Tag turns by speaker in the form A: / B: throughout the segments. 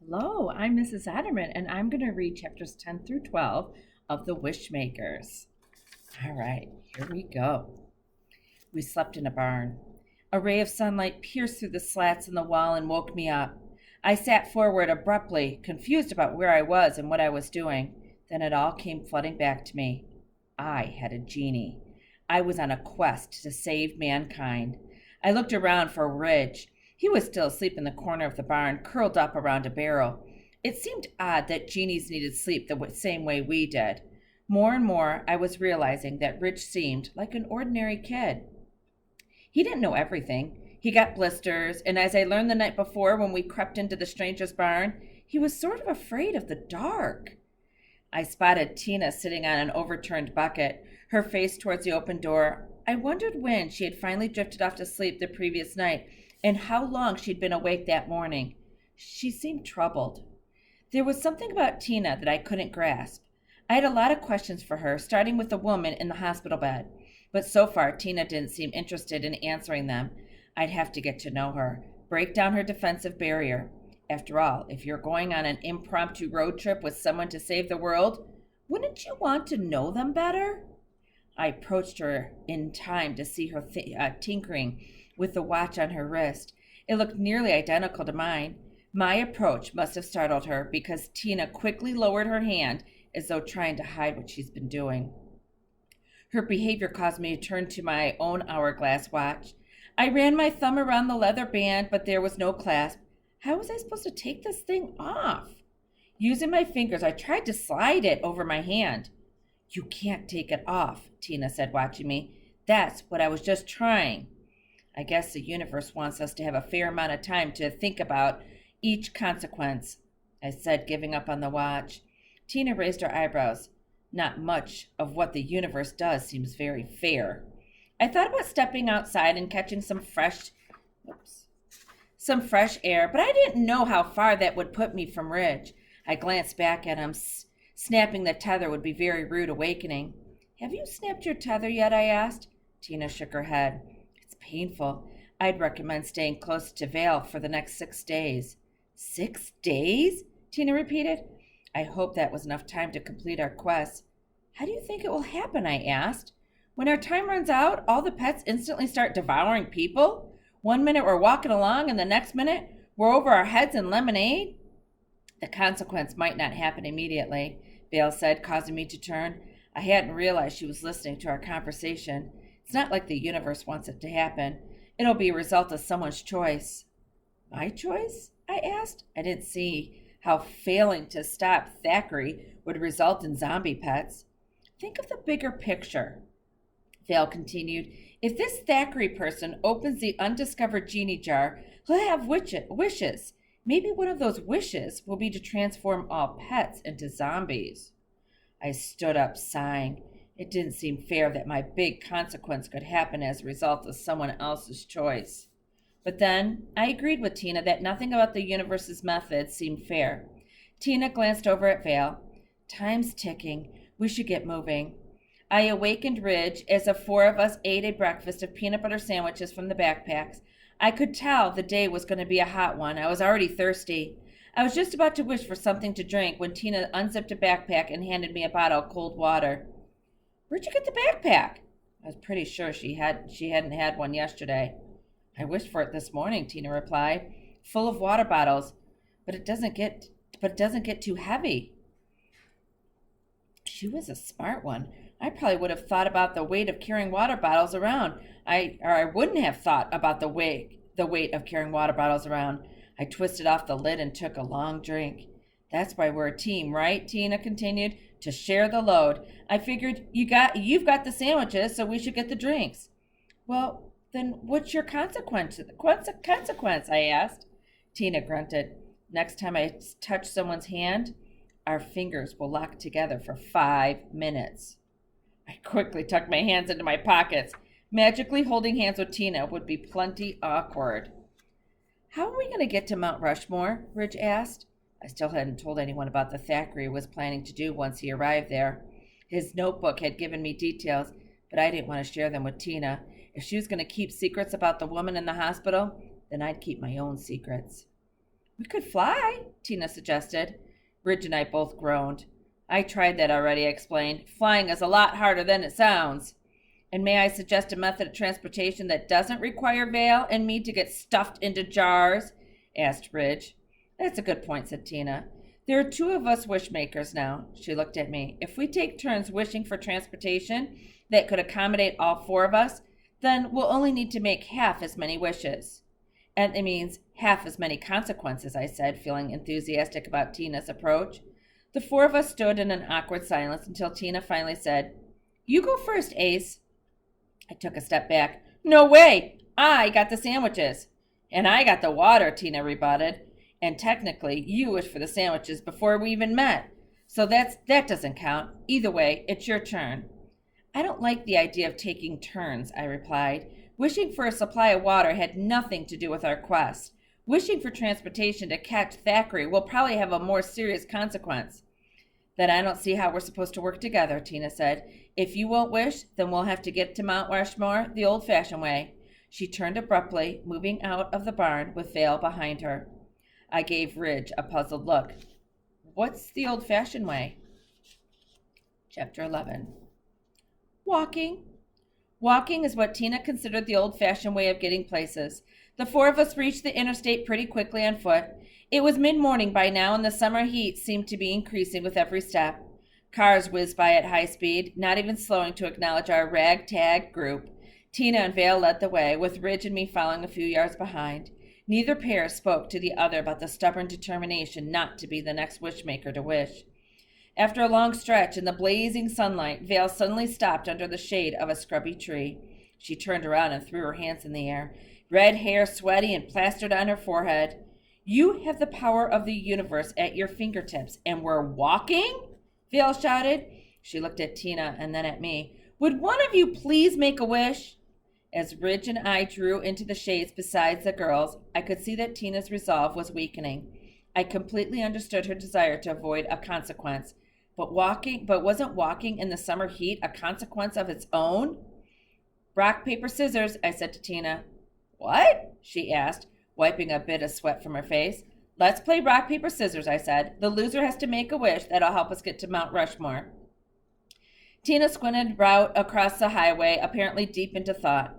A: Hello, I'm Mrs. Adderman, and I'm going to read chapters 10 through 12 of The Wishmakers. All right, here we go. We slept in a barn. A ray of sunlight pierced through the slats in the wall and woke me up. I sat forward abruptly, confused about where I was and what I was doing. Then it all came flooding back to me. I had a genie. I was on a quest to save mankind. I looked around for Ridge. He was still asleep in the corner of the barn, curled up around a barrel. It seemed odd that genies needed sleep the same way we did. More and more, I was realizing that Ridge seemed like an ordinary kid. He didn't know everything. He got blisters, and as I learned the night before when we crept into the stranger's barn, he was sort of afraid of the dark. I spotted Tina sitting on an overturned bucket, her face towards the open door. I wondered when she had finally drifted off to sleep the previous night and how long she'd been awake that morning. She seemed troubled. There was something about Tina that I couldn't grasp. I had a lot of questions for her, starting with the woman in the hospital bed. But so far, Tina didn't seem interested in answering them. I'd have to get to know her, break down her defensive barrier. After all, if you're going on an impromptu road trip with someone to save the world, wouldn't you want to know them better? I approached her in time to see her tinkering with the watch on her wrist. It looked nearly identical to mine. My approach must have startled her because Tina quickly lowered her hand as though trying to hide what she's been doing. Her behavior caused me to turn to my own hourglass watch. I ran my thumb around the leather band, but there was no clasp. How was I supposed to take this thing off? Using my fingers, I tried to slide it over my hand. You can't take it off, Tina said, watching me. That's what I was just trying. I guess the universe wants us to have a fair amount of time to think about each consequence, I said, giving up on the watch. Tina raised her eyebrows. Not much of what the universe does seems very fair. I thought about stepping outside and catching some fresh air, but I didn't know how far that would put me from Ridge. I glanced back at him. Snapping the tether would be very rude awakening. Have you snapped your tether yet? I asked. Tina shook her head. It's painful. I'd recommend staying close to Vale for the next 6 days. 6 days? Tina repeated. I hope that was enough time to complete our quest. How do you think it will happen? I asked. When our time runs out, all the pets instantly start devouring people? 1 minute we're walking along, and the next minute we're over our heads in lemonade? The consequence might not happen immediately, Vale said, causing me to turn. I hadn't realized she was listening to our conversation. It's not like the universe wants it to happen. It'll be a result of someone's choice. My choice? I asked. I didn't see how failing to stop Thackeray would result in zombie pets. Think of the bigger picture, Vale continued. If this Thackeray person opens the undiscovered genie jar, he'll have wishes. Maybe one of those wishes will be to transform all pets into zombies. I stood up, sighing. It didn't seem fair that my big consequence could happen as a result of someone else's choice. But then I agreed with Tina that nothing about the universe's methods seemed fair. Tina glanced over at Vale. Time's ticking. We should get moving. I awakened Ridge as the four of us ate a breakfast of peanut butter sandwiches from the backpacks. I could tell the day was going to be a hot one. I was already thirsty. I was just about to wish for something to drink when Tina unzipped a backpack and handed me a bottle of cold water. Where'd you get the backpack? I was pretty sure she hadn't had one yesterday. I wished for it this morning, Tina replied. Full of water bottles, but it doesn't get too heavy. She was a smart one. I probably would have thought about the weight of carrying water bottles around. I wouldn't have thought about the weight of carrying water bottles around. I twisted off the lid and took a long drink. That's why we're a team, right? Tina continued. To share the load. I figured you've got the sandwiches, so we should get the drinks. Well, then what's your consequence? I asked. Tina grunted. Next time I touch someone's hand, our fingers will lock together for 5 minutes. I quickly tucked my hands into my pockets. Magically holding hands with Tina would be plenty awkward. How are we going to get to Mount Rushmore? Ridge asked. I still hadn't told anyone about the Thackeray was planning to do once he arrived there. His notebook had given me details, but I didn't want to share them with Tina. If she was going to keep secrets about the woman in the hospital, then I'd keep my own secrets. We could fly, Tina suggested. Ridge and I both groaned. I tried that already, I explained. Flying is a lot harder than it sounds. And may I suggest a method of transportation that doesn't require Vale and me to get stuffed into jars? Asked Ridge. That's a good point, said Tina. There are 2 of us wishmakers now. She looked at me. If we take turns wishing for transportation that could accommodate all 4 of us, then we'll only need to make half as many wishes. And it means half as many consequences, I said, feeling enthusiastic about Tina's approach. The 4 of us stood in an awkward silence until Tina finally said, You go first, Ace. I took a step back. No way! I got the sandwiches. And I got the water, Tina rebutted. And technically, you wished for the sandwiches before we even met. So that doesn't count. Either way, it's your turn. I don't like the idea of taking turns, I replied. Wishing for a supply of water had nothing to do with our quest. Wishing for transportation to catch Thackeray will probably have a more serious consequence. Then I don't see how we're supposed to work together, Tina said. If you won't wish, then we'll have to get to Mount Rushmore the old-fashioned way. She turned abruptly, moving out of the barn with Vale behind her. I gave Ridge a puzzled look. What's the old-fashioned way? Chapter 11. Walking. Walking is what Tina considered the old-fashioned way of getting places. The 4 of us reached the interstate pretty quickly on foot. It was mid-morning by now, and the summer heat seemed to be increasing with every step. Cars whizzed by at high speed, not even slowing to acknowledge our ragtag group. Tina and Vale led the way, with Ridge and me following a few yards behind. Neither pair spoke to the other about the stubborn determination not to be the next wishmaker to wish. After a long stretch in the blazing sunlight, Vale suddenly stopped under the shade of a scrubby tree. She turned around and threw her hands in the air, red hair sweaty and plastered on her forehead. You have the power of the universe at your fingertips, and we're walking? Vale shouted. She looked at Tina and then at me. Would one of you please make a wish? As Ridge and I drew into the shades beside the girls, I could see that Tina's resolve was weakening. I completely understood her desire to avoid a consequence. But wasn't walking in the summer heat a consequence of its own? Rock, paper, scissors, I said to Tina. What? She asked, wiping a bit of sweat from her face. Let's play rock, paper, scissors, I said. The loser has to make a wish that'll help us get to Mount Rushmore. Tina squinted out across the highway, apparently deep into thought.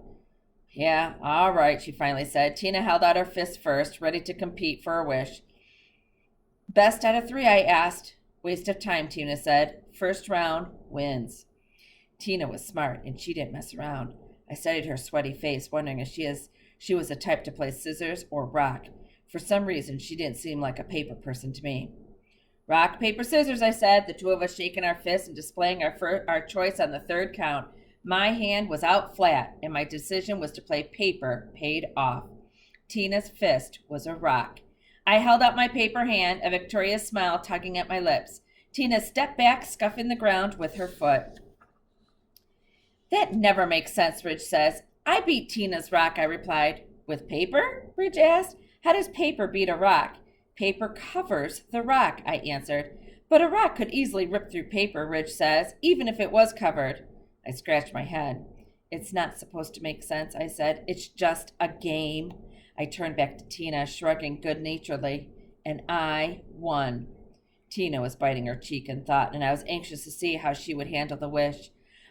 A: Yeah, all right, she finally said. Tina held out her fist first, ready to compete for a wish. Best out of 3, I asked. Waste of time, Tina said. First round wins. Tina was smart, and she didn't mess around. I studied her sweaty face, wondering if she was the type to play scissors or rock. For some reason, she didn't seem like a paper person to me. Rock, paper, scissors, I said, the 2 of us shaking our fists and displaying our choice on the 3rd count. My hand was out flat, and my decision was to play paper paid off. Tina's fist was a rock. I held out my paper hand, a victorious smile tugging at my lips. Tina stepped back, scuffing the ground with her foot. That never makes sense, Ridge says. I beat Tina's rock, I replied. With paper? Ridge asked. How does paper beat a rock? Paper covers the rock, I answered. But a rock could easily rip through paper, Ridge says, even if it was covered. I scratched my head. It's not supposed to make sense, I said. It's just a game. I turned back to Tina, shrugging good-naturedly, and I won. Tina was biting her cheek in thought, and I was anxious to see how she would handle the wish.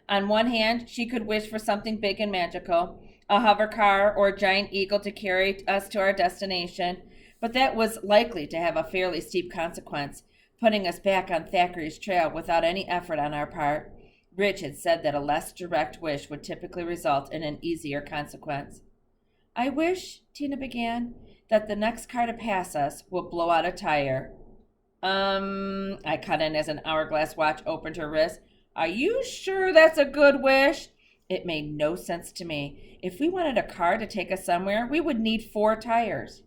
A: On one hand, she could wish for something big and magical, a hover car or a giant eagle to carry us to our destination, but that was likely to have a fairly steep consequence, putting us back on Thackeray's trail without any effort on our part. Ridge had said that a less direct wish would typically result in an easier consequence. I wish, Tina began, that the next car to pass us will blow out a tire. I cut in as an hourglass watch opened her wrist. Are you sure that's a good wish? It made no sense to me. If we wanted a car to take us somewhere, we would need 4 tires.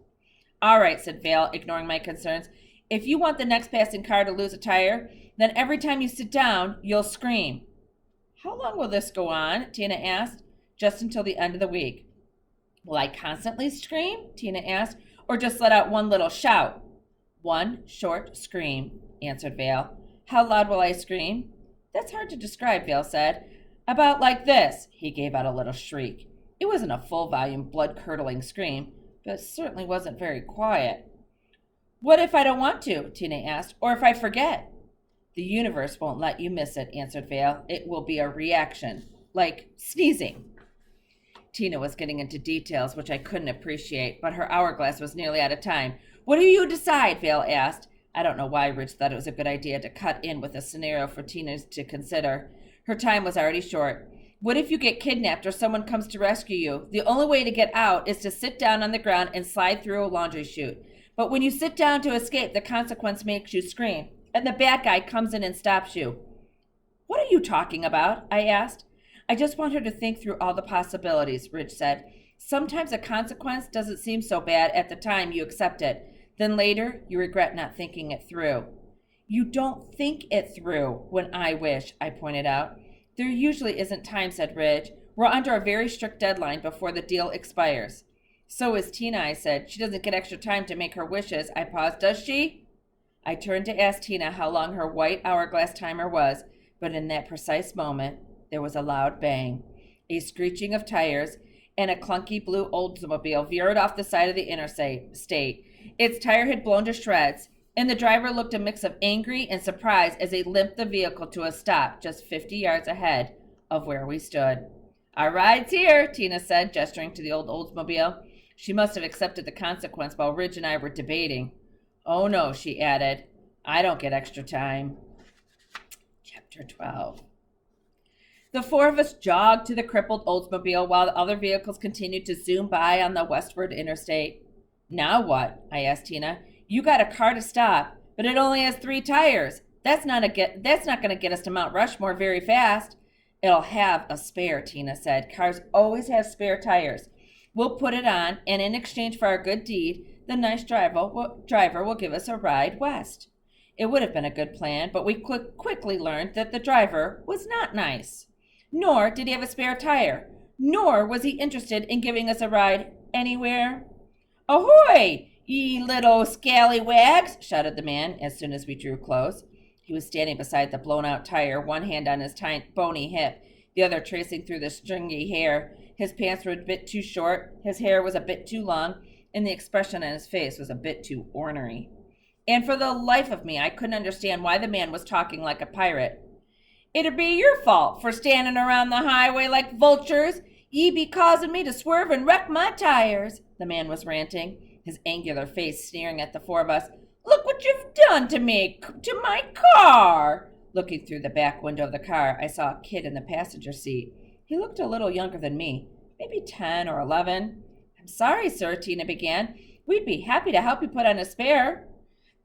A: All right, said Vale, ignoring my concerns. If you want the next passing car to lose a tire, then every time you sit down, you'll scream. How long will this go on? Tina asked. Just until the end of the week. Will I constantly scream? Tina asked. Or just let out one little shout? One short scream, answered Vale. How loud will I scream? That's hard to describe, Vale said. About like this. He gave out a little shriek. It wasn't a full-volume, blood-curdling scream, but it certainly wasn't very quiet. What if I don't want to? Tina asked. Or if I forget? The universe won't let you miss it, answered Vale. It will be a reaction, like sneezing. Tina was getting into details which I couldn't appreciate, but her hourglass was nearly out of time. What do you decide? Vale asked. I don't know why Rich thought it was a good idea to cut in with a scenario for Tina to consider. Her time was already short. What if you get kidnapped or someone comes to rescue you? The only way to get out is to sit down on the ground and slide through a laundry chute. But when you sit down to escape, the consequence makes you scream, and the bad guy comes in and stops you. What are you talking about? I asked. I just want her to think through all the possibilities, Rich said. Sometimes a consequence doesn't seem so bad at the time you accept it. Then later, you regret not thinking it through. You don't think it through when I wish, I pointed out. There usually isn't time, said Ridge. We're under a very strict deadline before the deal expires. So is Tina, I said. She doesn't get extra time to make her wishes. I paused. Does she? I turned to ask Tina how long her white hourglass timer was, but in that precise moment, there was a loud bang, a screeching of tires, and a clunky blue Oldsmobile veered off the side of the interstate. Its tire had blown to shreds, and the driver looked a mix of angry and surprise as he limped the vehicle to a stop just 50 yards ahead of where we stood. Our ride's here, Tina said, gesturing to the old Oldsmobile. She must have accepted the consequence while Ridge and I were debating. Oh no, she added. I don't get extra time. Chapter 12. The four of us jogged to the crippled Oldsmobile while the other vehicles continued to zoom by on the westward interstate. Now what? I asked Tina. You got a car to stop, but it only has 3 tires. That's not going to get us to Mount Rushmore very fast. It'll have a spare, Tina said. Cars always have spare tires. We'll put it on, and in exchange for our good deed, the nice driver will give us a ride west. It would have been a good plan, but we quickly learned that the driver was not nice. Nor did he have a spare tire. Nor was he interested in giving us a ride anywhere. Ahoy, ye little scallywags, shouted the man as soon as we drew close. He was standing beside the blown-out tire, one hand on his bony hip, the other tracing through the stringy hair. His pants were a bit too short, his hair was a bit too long, and the expression on his face was a bit too ornery. And for the life of me, I couldn't understand why the man was talking like a pirate. It'd be your fault for standing around the highway like vultures. Ye be causing me to swerve and wreck my tires, the man was ranting, his angular face sneering at the four of us. Look what you've done to me, to my car. Looking through the back window of the car, I saw a kid in the passenger seat. He looked a little younger than me, maybe 10 or 11. I'm sorry, sir, Tina began. We'd be happy to help you put on a spare.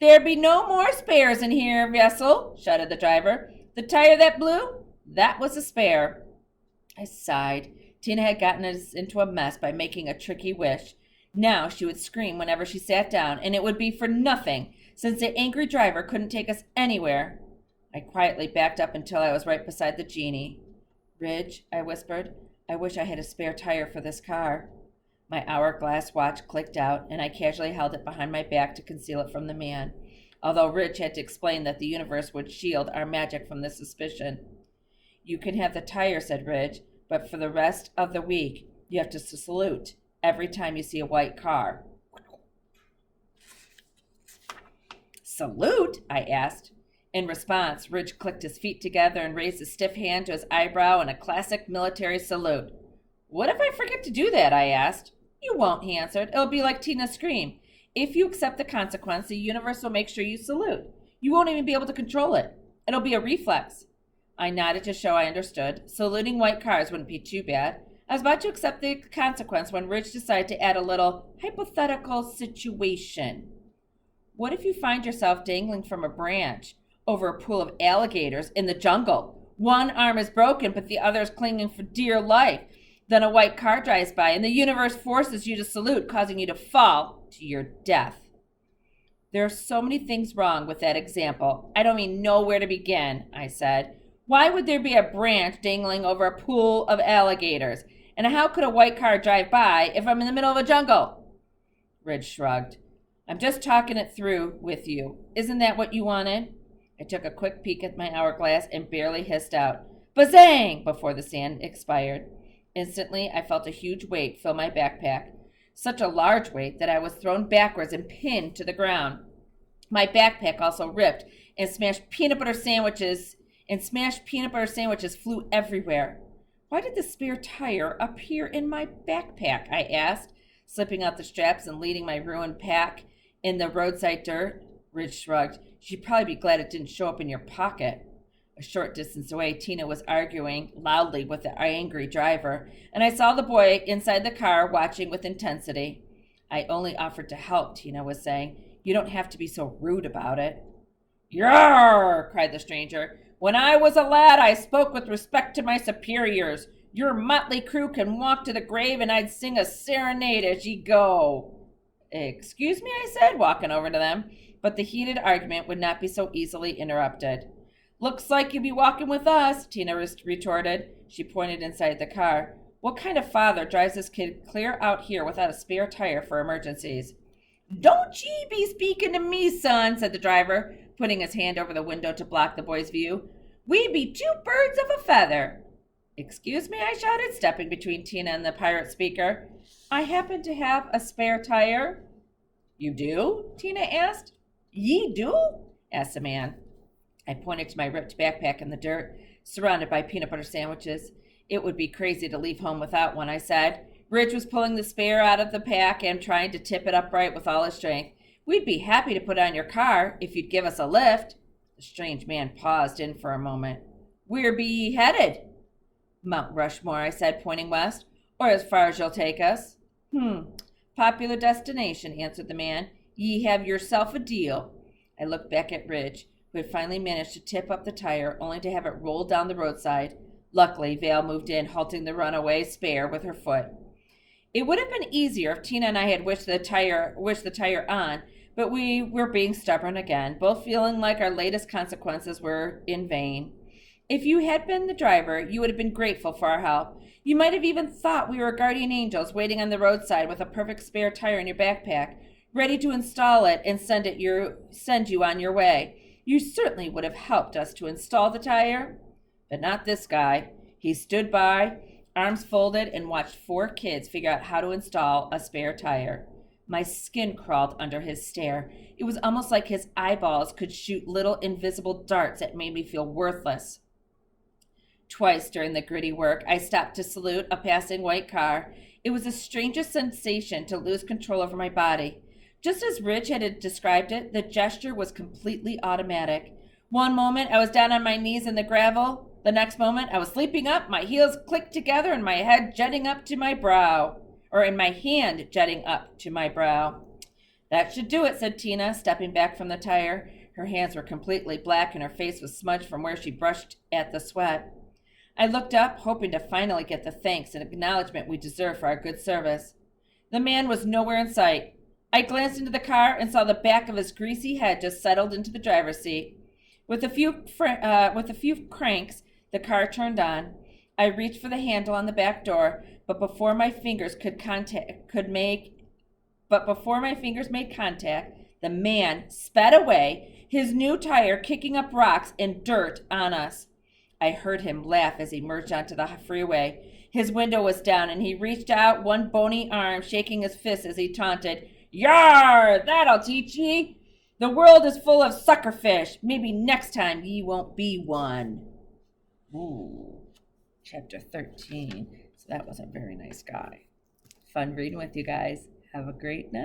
A: There be no more spares in here, vessel, shouted the driver. The tire that blew? That was a spare. I sighed. Tina had gotten us into a mess by making a tricky wish. Now she would scream whenever she sat down, and it would be for nothing, since the angry driver couldn't take us anywhere. I quietly backed up until I was right beside the genie. Ridge, I whispered, I wish I had a spare tire for this car. My hourglass watch clicked out, and I casually held it behind my back to conceal it from the man, although Ridge had to explain that the universe would shield our magic from this suspicion. You can have the tire, said Ridge, but for the rest of the week, you have to salute every time you see a white car. Salute? I asked. In response, Ridge clicked his feet together and raised a stiff hand to his eyebrow in a classic military salute. What if I forget to do that? I asked. You won't, he answered. It'll be like Tina's scream. If you accept the consequence, the universe will make sure you salute. You won't even be able to control it. It'll be a reflex. I nodded to show I understood. Saluting white cars wouldn't be too bad. I was about to accept the consequence when Ridge decided to add a little hypothetical situation. What if you find yourself dangling from a branch over a pool of alligators in the jungle? One arm is broken, but the other is clinging for dear life. Then a white car drives by, and the universe forces you to salute, causing you to fall to your death. There are so many things wrong with that example. I don't even know where to begin, I said. Why would there be a branch dangling over a pool of alligators? And how could a white car drive by if I'm in the middle of a jungle? Ridge shrugged. I'm just talking it through with you. Isn't that what you wanted? I took a quick peek at my hourglass and barely hissed out, Bazang! Before the sand expired. Instantly, I felt a huge weight fill my backpack. Such a large weight that I was thrown backwards and pinned to the ground. My backpack also ripped and smashed peanut butter sandwiches flew everywhere. Why did the spare tire appear in my backpack? I asked, slipping out the straps and leading my ruined pack in the roadside dirt. Ridge shrugged. She'd probably be glad it didn't show up in your pocket. A short distance away, Tina was arguing loudly with the angry driver, and I saw the boy inside the car watching with intensity. I only offered to help, Tina was saying. You don't have to be so rude about it. Yarr! Cried the stranger. When I was a lad, I spoke with respect to my superiors. Your motley crew can walk to the grave and I'd sing a serenade as ye go. Excuse me, I said, walking over to them, but the heated argument would not be so easily interrupted. Looks like you be walking with us, Tina retorted. She pointed inside the car. What kind of father drives this kid clear out here without a spare tire for emergencies? Don't ye be speaking to me, son, said the driver, putting his hand over the window to block the boy's view. We be two birds of a feather. Excuse me, I shouted, stepping between Tina and the pirate speaker. I happen to have a spare tire. You do? Tina asked. Ye do? Asked the man. I pointed to my ripped backpack in the dirt, surrounded by peanut butter sandwiches. It would be crazy to leave home without one, I said. Ridge was pulling the spare out of the pack and trying to tip it upright with all his strength. We'd be happy to put it on your car if you'd give us a lift. The strange man paused in for a moment. Where be ye headed? Mount Rushmore, I said, pointing west, or as far as you'll take us. Popular destination, answered the man. Ye have yourself a deal. I looked back at Ridge, who had finally managed to tip up the tire, only to have it roll down the roadside. Luckily, Vale moved in, halting the runaway spare with her foot. It would have been easier if Tina and I had wished the tire on, but we were being stubborn again, both feeling like our latest consequences were in vain. If you had been the driver, you would have been grateful for our help. You might have even thought we were guardian angels waiting on the roadside with a perfect spare tire in your backpack, ready to install it and send you on your way. You certainly would have helped us to install the tire. But not this guy. He stood by, arms folded, and watched 4 kids figure out how to install a spare tire. My skin crawled under his stare. It was almost like his eyeballs could shoot little invisible darts that made me feel worthless. Twice during the gritty work, I stopped to salute a passing white car. It was the strangest sensation to lose control over my body. Just as Ridge had described it, the gesture was completely automatic. One moment, I was down on my knees in the gravel. The next moment, I was leaping up, my heels clicked together, and my head jutting up to my brow. And my hand jutting up to my brow. That should do it, said Tina, stepping back from the tire. Her hands were completely black, and her face was smudged from where she brushed at the sweat. I looked up, hoping to finally get the thanks and acknowledgement we deserved for our good service. The man was nowhere in sight. I glanced into the car and saw the back of his greasy head just settled into the driver's seat. With a few cranks, the car turned on. I reached for the handle on the back door, but before my fingers made contact, the man sped away, his new tire kicking up rocks and dirt on us. I heard him laugh as he merged onto the freeway. His window was down, and he reached out one bony arm, shaking his fist as he taunted, "Yar! That'll teach ye! The world is full of suckerfish. Maybe next time ye won't be one." Ooh, chapter 13. So that was a very nice guy. Fun reading with you guys. Have a great night.